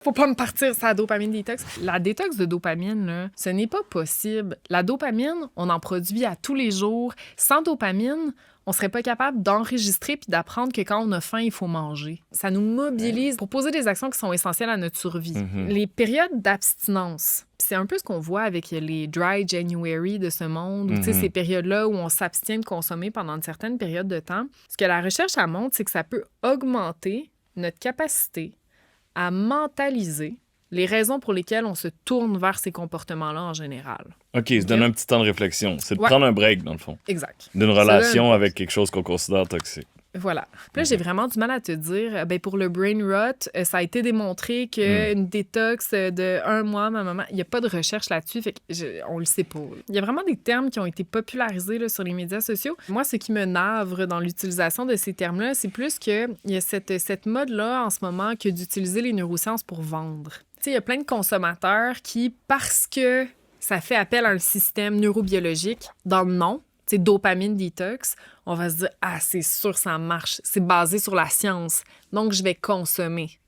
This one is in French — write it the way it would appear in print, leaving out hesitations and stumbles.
Faut pas me partir sa dopamine détox. La détox de dopamine, là, ce n'est pas possible. La dopamine, on en produit à tous les jours. Sans dopamine, on serait pas capable d'enregistrer puis d'apprendre que quand on a faim, il faut manger. Ça nous mobilise pour poser des actions qui sont essentielles à notre survie. Les périodes d'abstinence, c'est un peu ce qu'on voit avec les dry January de ce monde, ou ces périodes-là où on s'abstient de consommer pendant une certaine période de temps. Ce que la recherche elle montre, c'est que ça peut augmenter notre capacité à mentaliser les raisons pour lesquelles on se tourne vers ces comportements-là en général. OK, se donner un petit temps de réflexion. C'est de prendre un break, dans le fond. Exact. D'une relation avec quelque chose qu'on considère toxique. Voilà. Puis là, j'ai vraiment du mal à te dire, pour le brain rot, ça a été démontré qu'une détox de 1 mois, il n'y a pas de recherche là-dessus, fait que on le sait pas. Il y a vraiment des termes qui ont été popularisés là, sur les médias sociaux. Moi, ce qui me navre dans l'utilisation de ces termes-là, c'est plus qu'il y a cette mode-là en ce moment que d'utiliser les neurosciences pour vendre. Tu sais, il y a plein de consommateurs qui, parce que ça fait appel à un système neurobiologique, dans le nom, c'est dopamine detox, on va se dire « Ah, c'est sûr, ça marche. C'est basé sur la science. Donc, je vais consommer. »